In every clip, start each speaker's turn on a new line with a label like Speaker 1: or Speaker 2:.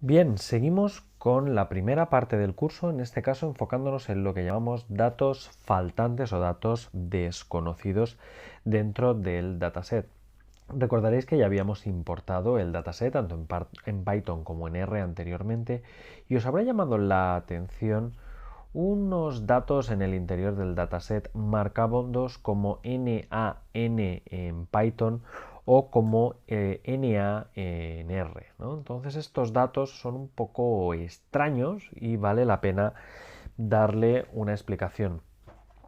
Speaker 1: Bien, seguimos con la primera parte del curso, en este caso enfocándonos en lo que llamamos datos faltantes o datos desconocidos dentro del dataset. Recordaréis que ya habíamos importado el dataset tanto en Python como en R anteriormente y os habrá llamado la atención unos datos en el interior del dataset marcados como NaN en Python o como Na en R, ¿no? Entonces estos datos son un poco extraños y vale la pena darle una explicación.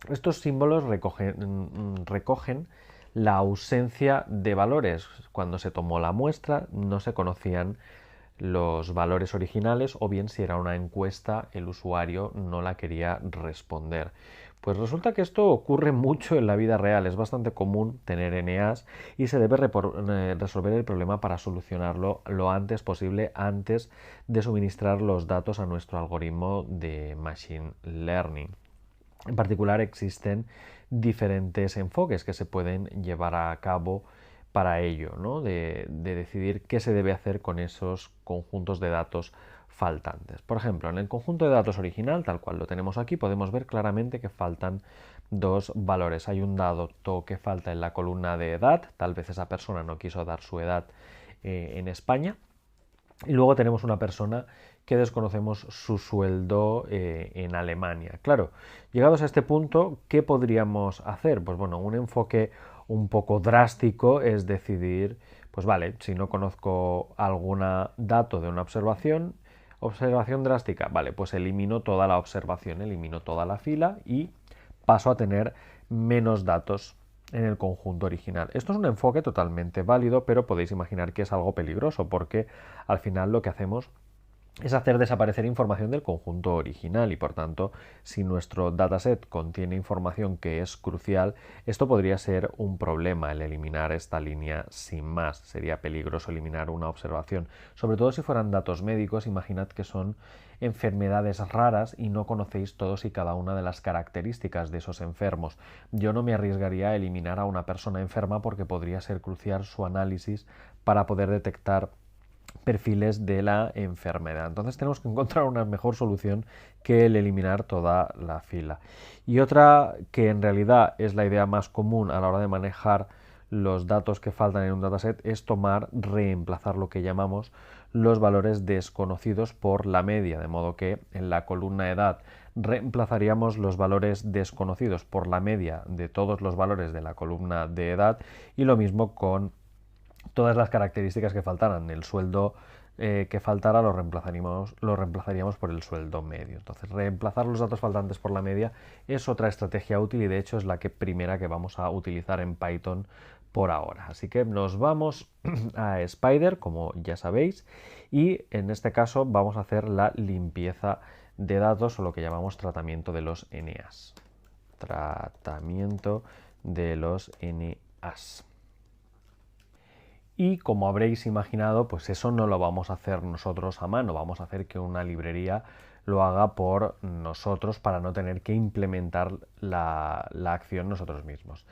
Speaker 1: Estos símbolos recogen la ausencia de valores. Cuando se tomó la muestra no se conocían los valores originales o bien si era una encuesta el usuario no la quería responder. Pues resulta que esto ocurre mucho en la vida real, es bastante común tener NAs y se debe resolver el problema para solucionarlo lo antes posible antes de suministrar los datos a nuestro algoritmo de Machine Learning. En particular existen diferentes enfoques que se pueden llevar a cabo para ello, ¿no? de decidir qué se debe hacer con esos conjuntos de datos faltantes. Por ejemplo, en el conjunto de datos original, tal cual lo tenemos aquí, podemos ver claramente que faltan dos valores. Hay un dato que falta en la columna de edad, tal vez esa persona no quiso dar su edad en España, y luego tenemos una persona que desconocemos su sueldo en Alemania. Claro, llegados a este punto, ¿qué podríamos hacer? Pues bueno, un enfoque un poco drástico es decidir, pues vale, si no conozco algún dato de una observación drástica, vale, pues elimino toda la observación, elimino toda la fila y paso a tener menos datos en el conjunto original. Esto es un enfoque totalmente válido, pero podéis imaginar que es algo peligroso porque al final lo que hacemos es hacer desaparecer información del conjunto original y por tanto si nuestro dataset contiene información que es crucial, esto podría ser un problema el eliminar esta línea sin más. Sería peligroso eliminar una observación, sobre todo si fueran datos médicos. Imaginad que son enfermedades raras y no conocéis todos y cada una de las características de esos enfermos. Yo no me arriesgaría a eliminar a una persona enferma porque podría ser crucial su análisis para poder detectar perfiles de la enfermedad. Entonces tenemos que encontrar una mejor solución que el eliminar toda la fila. Y otra que en realidad es la idea más común a la hora de manejar los datos que faltan en un dataset es reemplazar lo que llamamos los valores desconocidos por la media, de modo que en la columna edad reemplazaríamos los valores desconocidos por la media de todos los valores de la columna de edad y lo mismo con todas las características que faltaran. El sueldo que faltara lo reemplazaríamos por el sueldo medio. Entonces, reemplazar los datos faltantes por la media es otra estrategia útil y de hecho es la primera que vamos a utilizar en Python por ahora. Así que nos vamos a Spider, como ya sabéis, y en este caso vamos a hacer la limpieza de datos o lo que llamamos tratamiento de los NAs. Tratamiento de los NAs. Y como habréis imaginado, pues eso no lo vamos a hacer nosotros a mano, vamos a hacer que una librería lo haga por nosotros para no tener que implementar la acción nosotros mismos.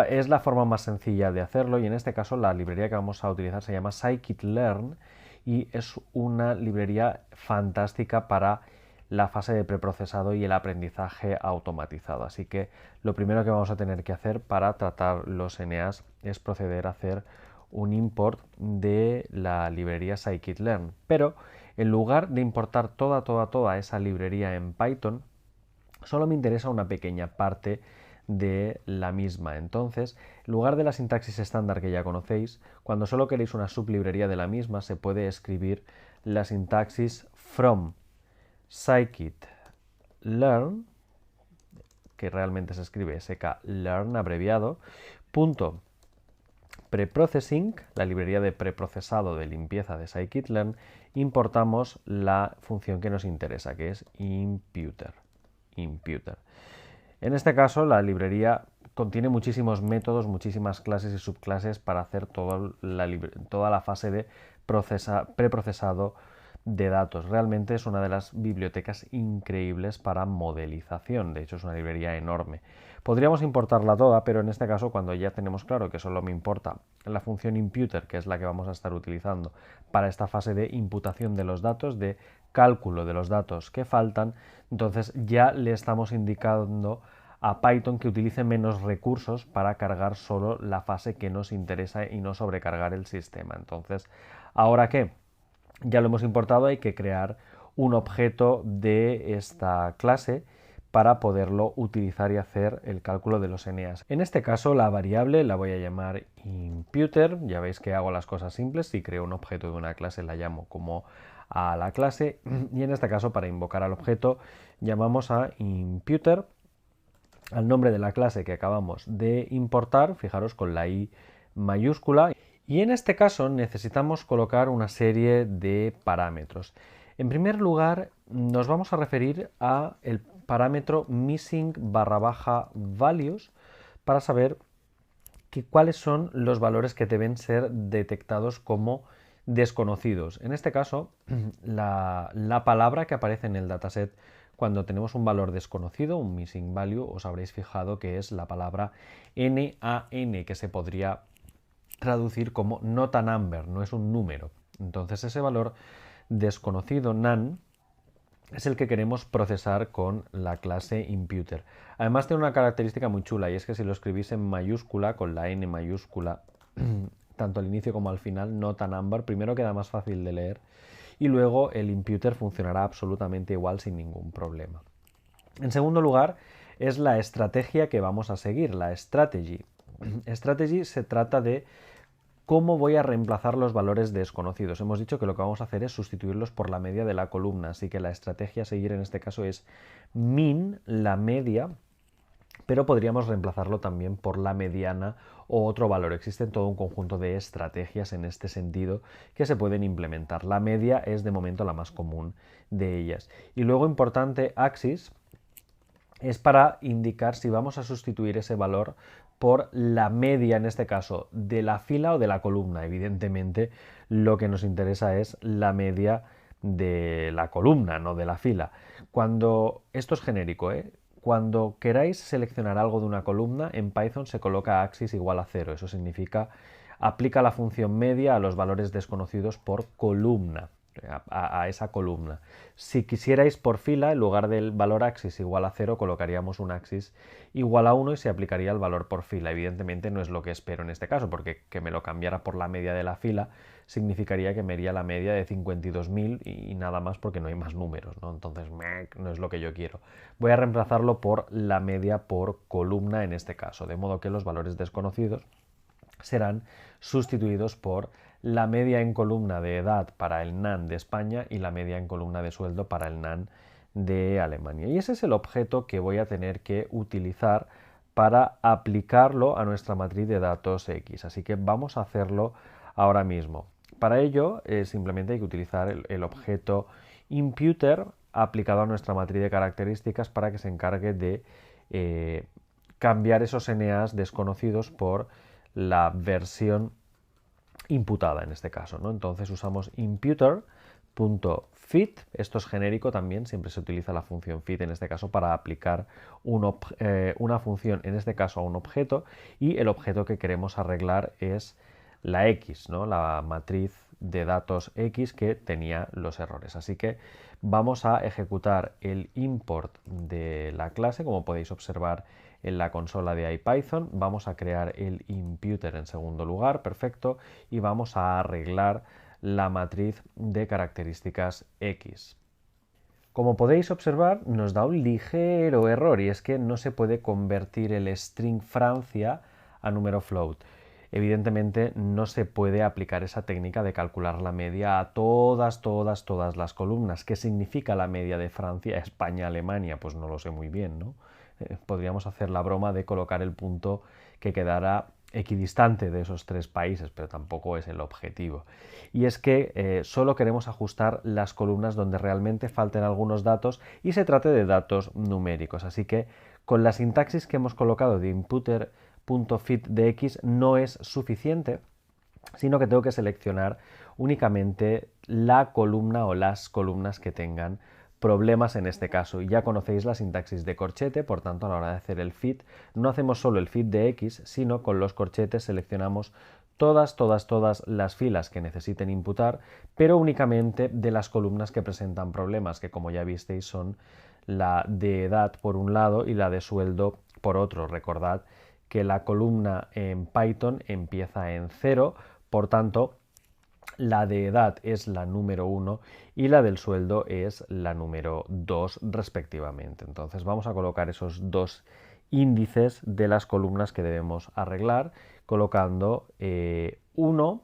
Speaker 1: Es la forma más sencilla de hacerlo y en este caso la librería que vamos a utilizar se llama scikit-learn y es una librería fantástica para la fase de preprocesado y el aprendizaje automatizado. Así que lo primero que vamos a tener que hacer para tratar los NAs es proceder a hacer un import de la librería scikit-learn. Pero en lugar de importar toda esa librería en Python, solo me interesa una pequeña parte de la misma. Entonces, en lugar de la sintaxis estándar que ya conocéis, cuando solo queréis una sublibrería de la misma, se puede escribir la sintaxis from scikit-learn, que realmente se escribe sklearn abreviado, punto preprocessing, la librería de preprocesado de limpieza de scikit-learn, importamos la función que nos interesa, que es imputer. En este caso, la librería contiene muchísimos métodos, muchísimas clases y subclases para hacer toda la fase de preprocesado de datos. Realmente es una de las bibliotecas increíbles para modelización, de hecho es una librería enorme. Podríamos importarla toda, pero en este caso, cuando ya tenemos claro que solo me importa la función imputer, que es la que vamos a estar utilizando para esta fase de imputación de los datos, de cálculo de los datos que faltan, entonces ya le estamos indicando a Python que utilice menos recursos para cargar solo la fase que nos interesa y no sobrecargar el sistema. Entonces, ¿ahora qué? Ya lo hemos importado, hay que crear un objeto de esta clase para poderlo utilizar y hacer el cálculo de los eneas. En este caso la variable la voy a llamar imputer, ya veis que hago las cosas simples, si creo un objeto de una clase la llamo como a la clase y en este caso para invocar al objeto llamamos a imputer al nombre de la clase que acabamos de importar, fijaros con la i mayúscula. Y en este caso necesitamos colocar una serie de parámetros. En primer lugar, nos vamos a referir a el parámetro missing_values para saber cuáles son los valores que deben ser detectados como desconocidos. En este caso, la palabra que aparece en el dataset cuando tenemos un valor desconocido, un missing value, os habréis fijado que es la palabra NaN, que se podría traducir como not a number, no es un número. Entonces ese valor desconocido nan es el que queremos procesar con la clase imputer. Además tiene una característica muy chula y es que si lo escribís en mayúscula, con la n mayúscula, tanto al inicio como al final, not a number, primero queda más fácil de leer y luego el imputer funcionará absolutamente igual sin ningún problema. En segundo lugar, es la estrategia que vamos a seguir, la strategy. Strategy se trata de cómo voy a reemplazar los valores desconocidos. Hemos dicho que lo que vamos a hacer es sustituirlos por la media de la columna, así que la estrategia a seguir en este caso es min, la media, pero podríamos reemplazarlo también por la mediana o otro valor. Existen todo un conjunto de estrategias en este sentido que se pueden implementar. La media es de momento la más común de ellas. Y luego importante, axis, es para indicar si vamos a sustituir ese valor por la media, en este caso, de la fila o de la columna. Evidentemente, lo que nos interesa es la media de la columna, no de la fila. Cuando esto es genérico, cuando queráis seleccionar algo de una columna, en Python se coloca axis igual a 0. Eso significa aplica la función media a los valores desconocidos por columna, a esa columna. Si quisierais por fila, en lugar del valor axis igual a 0, colocaríamos un axis igual a 1 y se aplicaría el valor por fila. Evidentemente no es lo que espero en este caso, porque que me lo cambiara por la media de la fila significaría que me iría la media de 52.000 y nada más porque no hay más números, ¿no? Entonces no es lo que yo quiero. Voy a reemplazarlo por la media por columna en este caso, de modo que los valores desconocidos serán sustituidos por la media en columna de edad para el NaN de España y la media en columna de sueldo para el NaN de Alemania. Y ese es el objeto que voy a tener que utilizar para aplicarlo a nuestra matriz de datos X. Así que vamos a hacerlo ahora mismo. Para ello simplemente hay que utilizar el objeto imputer aplicado a nuestra matriz de características para que se encargue de cambiar esos NAs desconocidos por la versión imputada en este caso, ¿no? Entonces usamos imputer.fit, esto es genérico también, siempre se utiliza la función fit en este caso para aplicar una función, en este caso a un objeto, y el objeto que queremos arreglar es la X, ¿no? La matriz de datos X que tenía los errores. Así que vamos a ejecutar el import de la clase, como podéis observar en la consola de IPython. Vamos a crear el imputer en segundo lugar, perfecto, y vamos a arreglar la matriz de características X. Como podéis observar, nos da un ligero error y es que no se puede convertir el string Francia a número float. Evidentemente no se puede aplicar esa técnica de calcular la media a todas las columnas. ¿Qué significa la media de Francia, España, Alemania? Pues no lo sé muy bien, ¿no? Podríamos hacer la broma de colocar el punto que quedara equidistante de esos tres países, pero tampoco es el objetivo. Y es que solo queremos ajustar las columnas donde realmente falten algunos datos y se trate de datos numéricos. Así que con la sintaxis que hemos colocado de imputer.fit de x no es suficiente, sino que tengo que seleccionar únicamente la columna o las columnas que tengan problemas en este caso. Y ya conocéis la sintaxis de corchete, por tanto a la hora de hacer el fit no hacemos solo el fit de X, sino con los corchetes seleccionamos todas las filas que necesiten imputar, pero únicamente de las columnas que presentan problemas, que como ya visteis son la de edad por un lado y la de sueldo por otro. Recordad que la columna en Python empieza en 0, por tanto la de edad es la número 1 y la del sueldo es la número 2 respectivamente. Entonces vamos a colocar esos dos índices de las columnas que debemos arreglar colocando 1,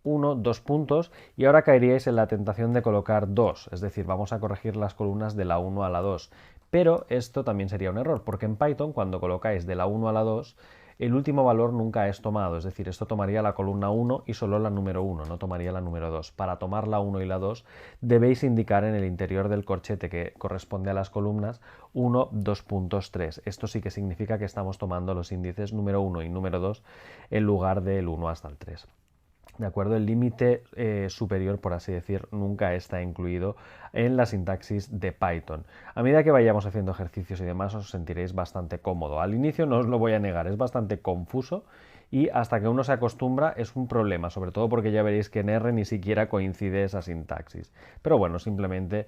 Speaker 1: 1, 2 puntos, y ahora caeríais en la tentación de colocar 2, es decir, vamos a corregir las columnas de la 1 a la 2, pero esto también sería un error, porque en Python cuando colocáis de la 1 a la 2, el último valor nunca es tomado, es decir, esto tomaría la columna 1 y solo la número 1, no tomaría la número 2. Para tomar la 1 y la 2 debéis indicar en el interior del corchete que corresponde a las columnas 1, 2 puntos 3. Esto sí que significa que estamos tomando los índices número 1 y número 2 en lugar del 1 hasta el 3. ¿De acuerdo? El límite superior, por así decir, nunca está incluido en la sintaxis de Python. A medida que vayamos haciendo ejercicios y demás os sentiréis bastante cómodo. Al inicio no os lo voy a negar, es bastante confuso y hasta que uno se acostumbra es un problema, sobre todo porque ya veréis que en R ni siquiera coincide esa sintaxis. Pero bueno, simplemente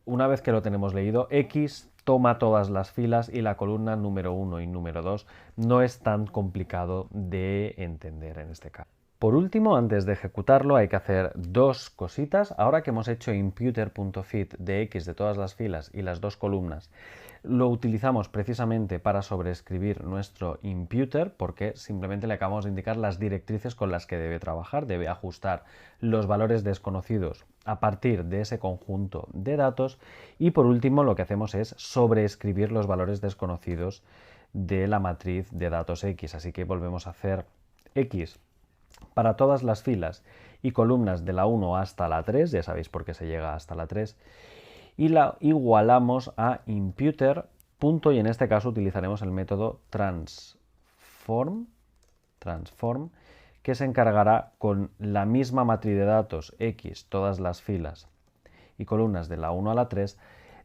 Speaker 1: una vez que lo tenemos leído, X toma todas las filas y la columna número 1 y número 2 no es tan complicado de entender en este caso. Por último, antes de ejecutarlo hay que hacer dos cositas. Ahora que hemos hecho imputer.fit de X de todas las filas y las dos columnas, lo utilizamos precisamente para sobreescribir nuestro imputer, porque simplemente le acabamos de indicar las directrices con las que debe trabajar, debe ajustar los valores desconocidos a partir de ese conjunto de datos, y por último lo que hacemos es sobreescribir los valores desconocidos de la matriz de datos X. Así que volvemos a hacer X para todas las filas y columnas de la 1 hasta la 3, ya sabéis por qué se llega hasta la 3, y la igualamos a imputer, punto, y en este caso utilizaremos el método transform, que se encargará con la misma matriz de datos X, todas las filas y columnas de la 1 a la 3,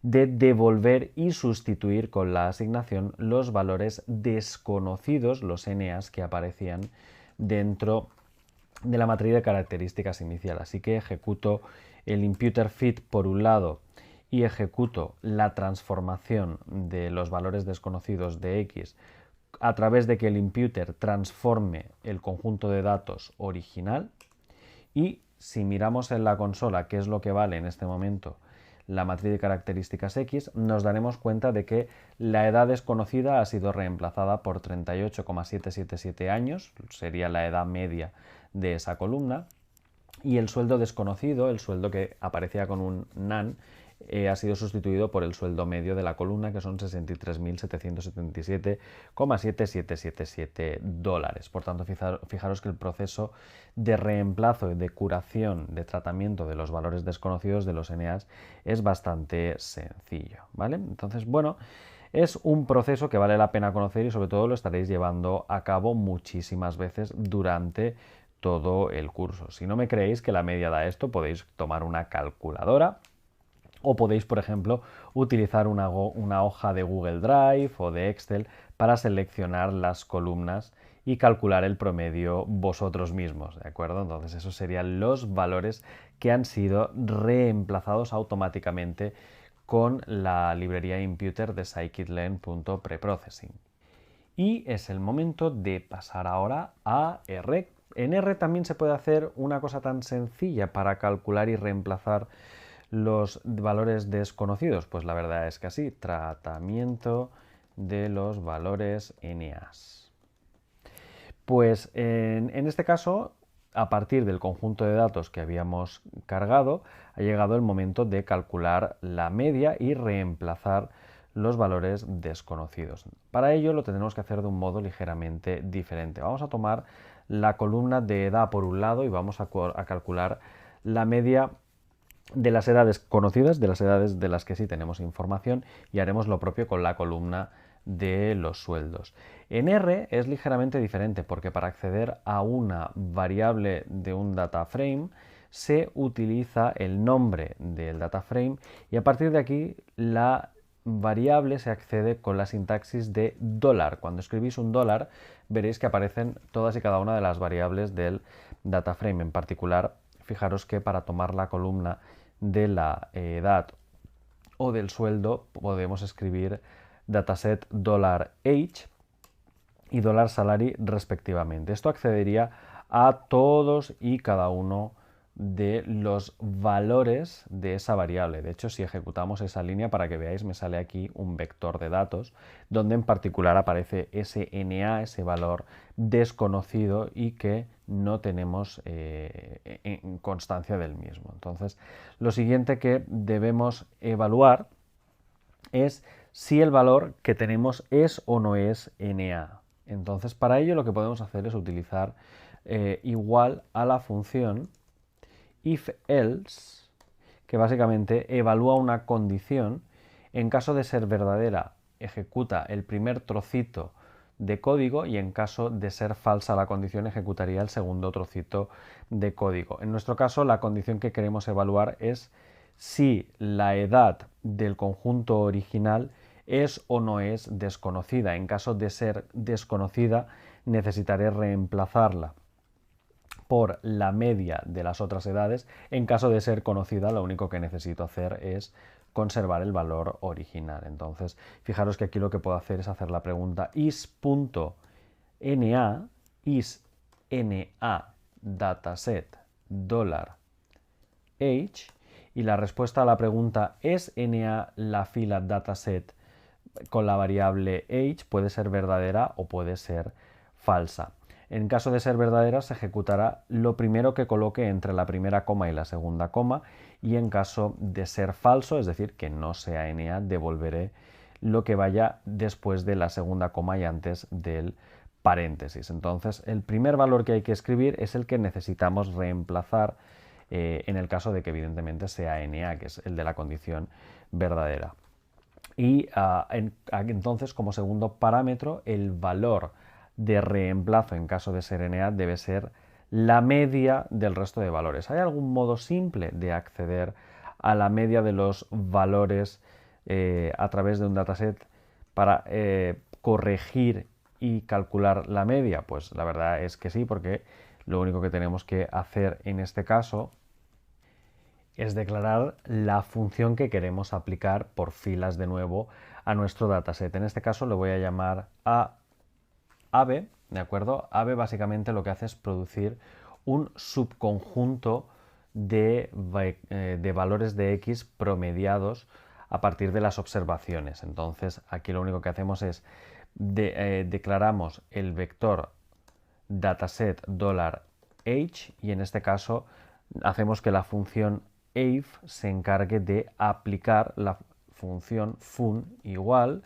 Speaker 1: de devolver y sustituir con la asignación los valores desconocidos, los NAs que aparecían dentro de la matriz de características inicial. Así que ejecuto el imputer fit por un lado y ejecuto la transformación de los valores desconocidos de X a través de que el imputer transforme el conjunto de datos original, y si miramos en la consola qué es lo que vale en este momento la matriz de características X, nos daremos cuenta de que la edad desconocida ha sido reemplazada por 38,777 años, sería la edad media de esa columna, y el sueldo desconocido, el sueldo que aparecía con un nan, ha sido sustituido por el sueldo medio de la columna, que son 63.777,7777 dólares. Por tanto, fijaros que el proceso de reemplazo y de curación, de tratamiento de los valores desconocidos de los NAs es bastante sencillo, ¿vale? Entonces, bueno, es un proceso que vale la pena conocer y sobre todo lo estaréis llevando a cabo muchísimas veces durante todo el curso. Si no me creéis que la media da esto, podéis tomar una calculadora o podéis, por ejemplo, utilizar una hoja de Google Drive o de Excel para seleccionar las columnas y calcular el promedio vosotros mismos, ¿de acuerdo? Entonces esos serían los valores que han sido reemplazados automáticamente con la librería imputer de scikit-learn.preprocessing. Y es el momento de pasar ahora a R. En R también se puede hacer una cosa tan sencilla para calcular y reemplazar los valores desconocidos. Pues la verdad es que así, tratamiento de los valores NAs. Pues en este caso, a partir del conjunto de datos que habíamos cargado, ha llegado el momento de calcular la media y reemplazar los valores desconocidos. Para ello lo tendremos que hacer de un modo ligeramente diferente. Vamos a tomar la columna de edad por un lado y vamos a calcular la media de las edades conocidas, de las edades de las que sí tenemos información, y haremos lo propio con la columna de los sueldos. En R es ligeramente diferente porque para acceder a una variable de un data frame se utiliza el nombre del data frame y a partir de aquí la variable se accede con la sintaxis de dólar. Cuando escribís un dólar veréis que aparecen todas y cada una de las variables del data frame. En particular, fijaros que para tomar la columna de la edad o del sueldo podemos escribir dataset $age y $salary respectivamente. Esto accedería a todos y cada uno de los valores de esa variable. De hecho, si ejecutamos esa línea, para que veáis, me sale aquí un vector de datos, donde en particular aparece ese NA, ese valor desconocido y que no tenemos en constancia del mismo. Entonces, lo siguiente que debemos evaluar es si el valor que tenemos es o no es NA. Entonces, para ello lo que podemos hacer es utilizar igual a la función if-else, que básicamente evalúa una condición. En caso de ser verdadera, ejecuta el primer trocito de código y en caso de ser falsa la condición, ejecutaría el segundo trocito de código. En nuestro caso, la condición que queremos evaluar es si la edad del conjunto original es o no es desconocida. En caso de ser desconocida, necesitaré reemplazarla por la media de las otras edades. En caso de ser conocida, lo único que necesito hacer es conservar el valor original. Entonces, fijaros que aquí lo que puedo hacer es hacer la pregunta is.na, dataset $age, y la respuesta a la pregunta ¿es NA la fila dataset con la variable age? Puede ser verdadera o puede ser falsa. En caso de ser verdadera, se ejecutará lo primero que coloque entre la primera coma y la segunda coma, y en caso de ser falso, es decir, que no sea NA, devolveré lo que vaya después de la segunda coma y antes del paréntesis. Entonces, el primer valor que hay que escribir es el que necesitamos reemplazar en el caso de que evidentemente sea NA, que es el de la condición verdadera. Y entonces, como segundo parámetro, el valor de reemplazo en caso de ser NA debe ser la media del resto de valores. ¿Hay algún modo simple de acceder a la media de los valores a través de un dataset para corregir y calcular la media? Pues la verdad es que sí, porque lo único que tenemos que hacer en este caso es declarar la función que queremos aplicar por filas de nuevo a nuestro dataset. En este caso lo voy a llamar a AVE, ¿de acuerdo? AVE básicamente lo que hace es producir un subconjunto de valores de X promediados a partir de las observaciones. Entonces aquí lo único que hacemos es declaramos el vector dataset $age y en este caso hacemos que la función if se encargue de aplicar la función fun igual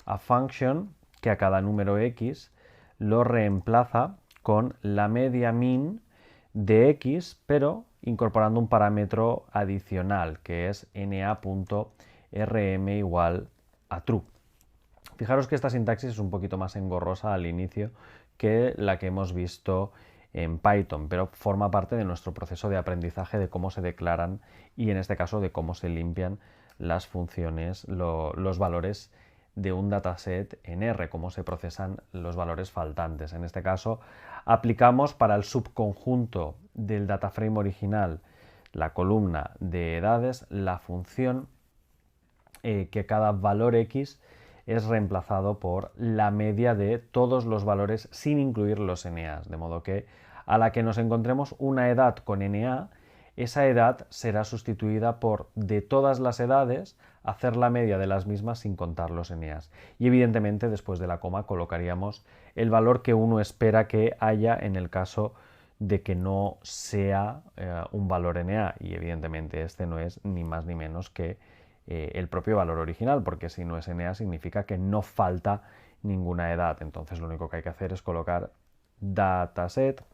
Speaker 1: a function que a cada número x lo reemplaza con la media min de x, pero incorporando un parámetro adicional que es na.rm igual a true. Fijaros que esta sintaxis es un poquito más engorrosa al inicio que la que hemos visto en Python, pero forma parte de nuestro proceso de aprendizaje de cómo se declaran y en este caso de cómo se limpian las funciones, los valores de un dataset en R, cómo se procesan los valores faltantes. En este caso aplicamos para el subconjunto del dataframe original, la columna de edades, la función que cada valor X es reemplazado por la media de todos los valores sin incluir los NAs, de modo que a la que nos encontremos una edad con NA, esa edad será sustituida por de todas las edades hacer la media de las mismas sin contar los NAs. Y evidentemente después de la coma colocaríamos el valor que uno espera que haya en el caso de que no sea un valor NA, y evidentemente este no es ni más ni menos que el propio valor original, porque si no es NA significa que no falta ninguna edad. Entonces lo único que hay que hacer es colocar dataset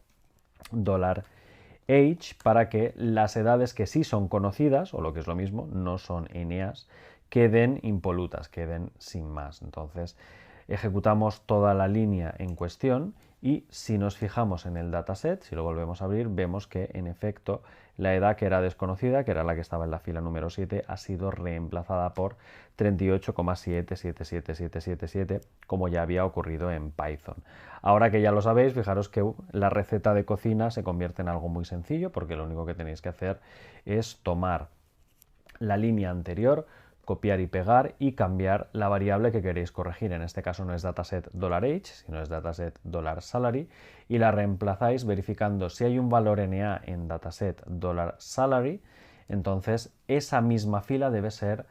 Speaker 1: $age para que las edades que sí son conocidas, o lo que es lo mismo, no son NAs, queden impolutas, queden sin más. Entonces Ejecutamos toda la línea en cuestión y si nos fijamos en el dataset, si lo volvemos a abrir, vemos que en efecto la edad que era desconocida, que era la que estaba en la fila número 7, ha sido reemplazada por 38,77777, como ya había ocurrido en Python. Ahora que ya lo sabéis, fijaros que la receta de cocina se convierte en algo muy sencillo, porque lo único que tenéis que hacer es tomar la línea anterior, copiar y pegar y cambiar la variable que queréis corregir. En este caso no es dataset $age, sino es dataset $salary, y la reemplazáis verificando si hay un valor NA en dataset $salary, entonces esa misma fila debe ser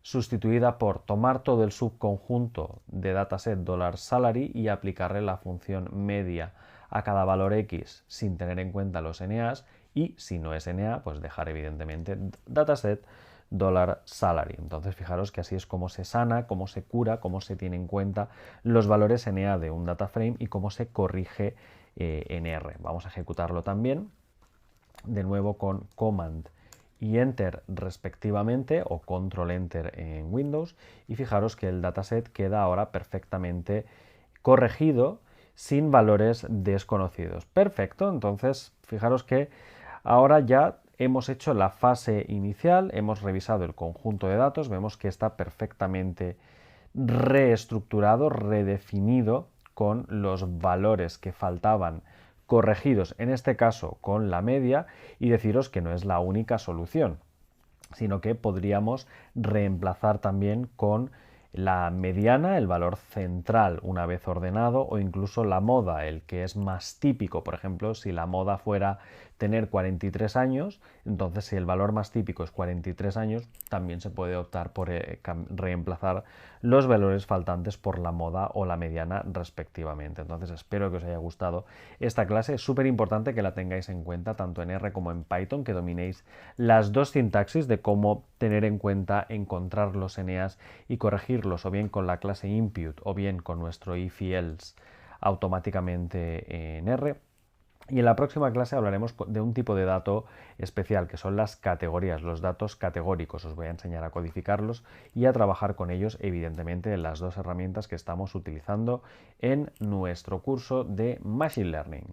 Speaker 1: sustituida por tomar todo el subconjunto de dataset $salary y aplicarle la función media a cada valor X sin tener en cuenta los NAs, y si no es NA, pues dejar evidentemente dataset $salary. Entonces fijaros que así es como se sana, cómo se cura, cómo se tiene en cuenta los valores NA de un data frame y cómo se corrige en R. Vamos a ejecutarlo también, de nuevo con Command y Enter respectivamente, o Control Enter en Windows, y fijaros que el dataset queda ahora perfectamente corregido sin valores desconocidos. Perfecto, entonces fijaros que ahora ya hemos hecho la fase inicial, hemos revisado el conjunto de datos, vemos que está perfectamente reestructurado, redefinido, con los valores que faltaban corregidos, en este caso con la media, y deciros que no es la única solución, sino que podríamos reemplazar también con la mediana, el valor central una vez ordenado, o incluso la moda, el que es más típico. Por ejemplo, si la moda fuera tener 43 años, entonces si el valor más típico es 43 años, también se puede optar por reemplazar los valores faltantes por la moda o la mediana respectivamente. Entonces espero que os haya gustado esta clase. Es súper importante que la tengáis en cuenta tanto en R como en Python, que dominéis las dos sintaxis de cómo tener en cuenta, encontrar los NAs y corregirlos, o bien con la clase input o bien con nuestro if y else automáticamente en R. Y en la próxima clase hablaremos de un tipo de dato especial, que son las categorías, los datos categóricos. Os voy a enseñar a codificarlos y a trabajar con ellos, evidentemente, en las dos herramientas que estamos utilizando en nuestro curso de Machine Learning.